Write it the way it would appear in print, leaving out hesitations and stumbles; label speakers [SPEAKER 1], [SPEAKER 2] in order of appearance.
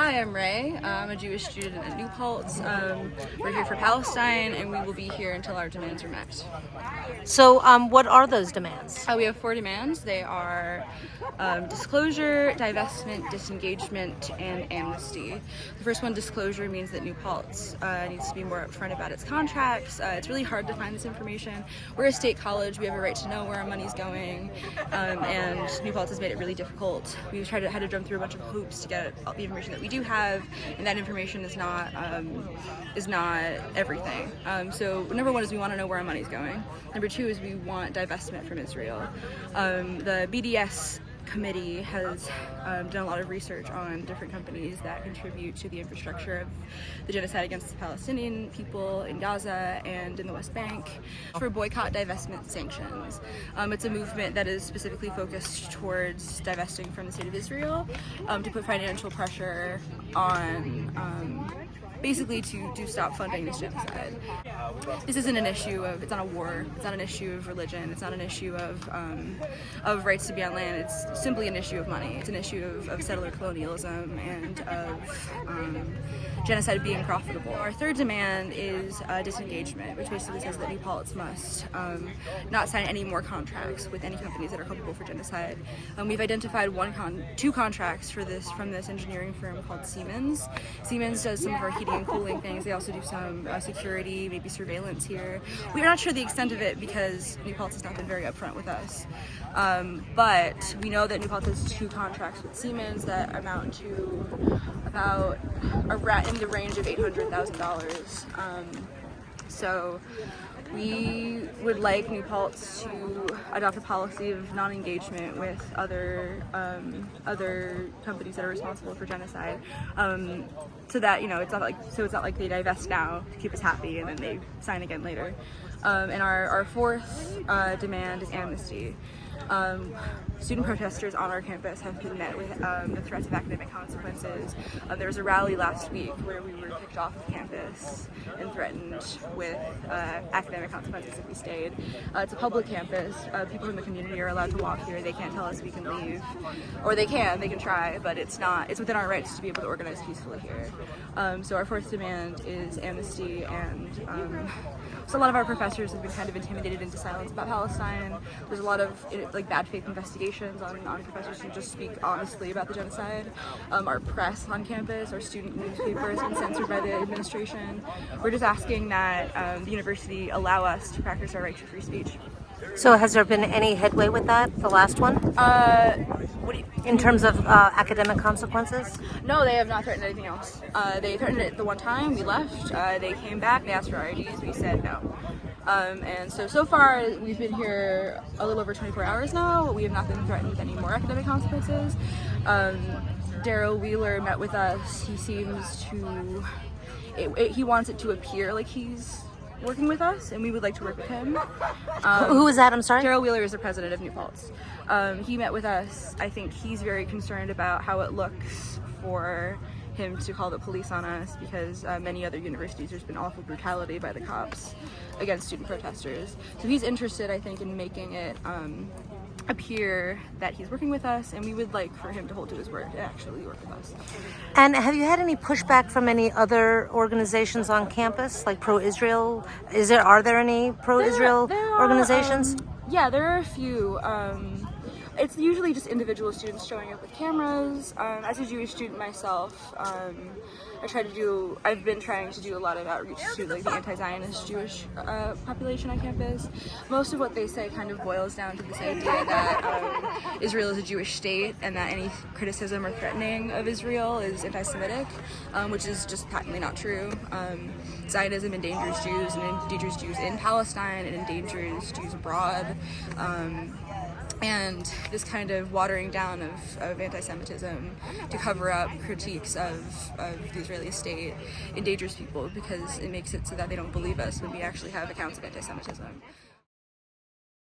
[SPEAKER 1] Hi, I'm Rae. I'm a Jewish student at New Paltz. We're here for Palestine, and we will be here until our demands are met.
[SPEAKER 2] So what are those demands?
[SPEAKER 1] We have 4 demands. They are disclosure, divestment, disengagement, and amnesty. The first one, disclosure, means that New Paltz needs to be more upfront about its contracts. It's really hard to find this information. We're a state college. We have a right to know where our money's going, and New Paltz has made it really difficult. We've had to jump through a bunch of hoops to get all the information that we do have, and that information is not everything. So number 1 is we want to know where our money's going. Number 2 is we want divestment from Israel. The BDS committee has done a lot of research on different companies that contribute to the infrastructure of the genocide against the Palestinian people in Gaza and in the West Bank for boycott, divestment, sanctions. It's a movement that is specifically focused towards divesting from the state of Israel to put financial pressure on basically to stop funding this genocide. This isn't an issue of, it's not a war, it's not an issue of religion, it's not an issue of rights to be on land, it's simply an issue of money. It's an issue of settler colonialism and of genocide being profitable. Our third demand is disengagement, which basically says that New Paltz must not sign any more contracts with any companies that are culpable for genocide. We've identified 2 contracts for this from this engineering firm called Siemens. Siemens does some of our heating and cooling things. They also do some security, maybe surveillance here. We're not sure the extent of it because New Paltz has not been very upfront with us. But we know that New Paltz has 2 contracts with Siemens that amount to about in the range of $800,000. So we would like New Paltz to adopt a policy of non-engagement with other companies that are responsible for genocide, so that it's not like they divest now to keep us happy and then they sign again later. And our fourth demand is amnesty. Student protesters on our campus have been met with the threats of academic consequences. There was a rally last week where we were kicked off of campus and threatened with academic consequences if we stayed. It's a public campus. People from the community are allowed to walk here. They can't tell us we can leave, or they can try, but it's within our rights to be able to organize peacefully here. So our fourth demand is amnesty, and so a lot of our professors have been kind of intimidated into silence about Palestine. There's a lot of bad faith investigations on professors who just speak honestly about the genocide. Our press on campus, our student newspaper has been censored by the administration. We're just asking that the university allow us to practice our right to free speech.
[SPEAKER 2] So has there been any headway with that, the last one? In terms of academic consequences?
[SPEAKER 1] No, they have not threatened anything else. They threatened it the one time, we left, they came back, they asked for our IDs, we said no. And so far we've been here a little over 24 hours now. We have not been threatened with any more academic consequences. Daryl Wheeler met with us. He seems to, he wants it to appear like he's working with us, and we would like to work with him.
[SPEAKER 2] Who is that? I'm sorry?
[SPEAKER 1] Daryl Wheeler is the president of New Paltz. He met with us. I think he's very concerned about how it looks for him to call the police on us, because many other universities there's been awful brutality by the cops against student protesters. So he's interested, I think, in making it appear that he's working with us, and we would like for him to hold to his word and actually work with us.
[SPEAKER 2] And have you had any pushback from any other organizations on campus, like pro-Israel? Are there any pro-Israel organizations?
[SPEAKER 1] Yeah, there are a few. It's usually just individual students showing up with cameras. As a Jewish student myself, I've been trying to do a lot of outreach to the anti-Zionist Jewish population on campus. Most of what they say kind of boils down to this idea that Israel is a Jewish state, and that any criticism or threatening of Israel is anti-Semitic, which is just patently not true. Zionism endangers Jews, and endangers Jews in Palestine, and endangers Jews abroad. And this kind of watering down of anti-Semitism to cover up critiques of the Israeli state endangers people, because it makes it so that they don't believe us when we actually have accounts of anti-Semitism.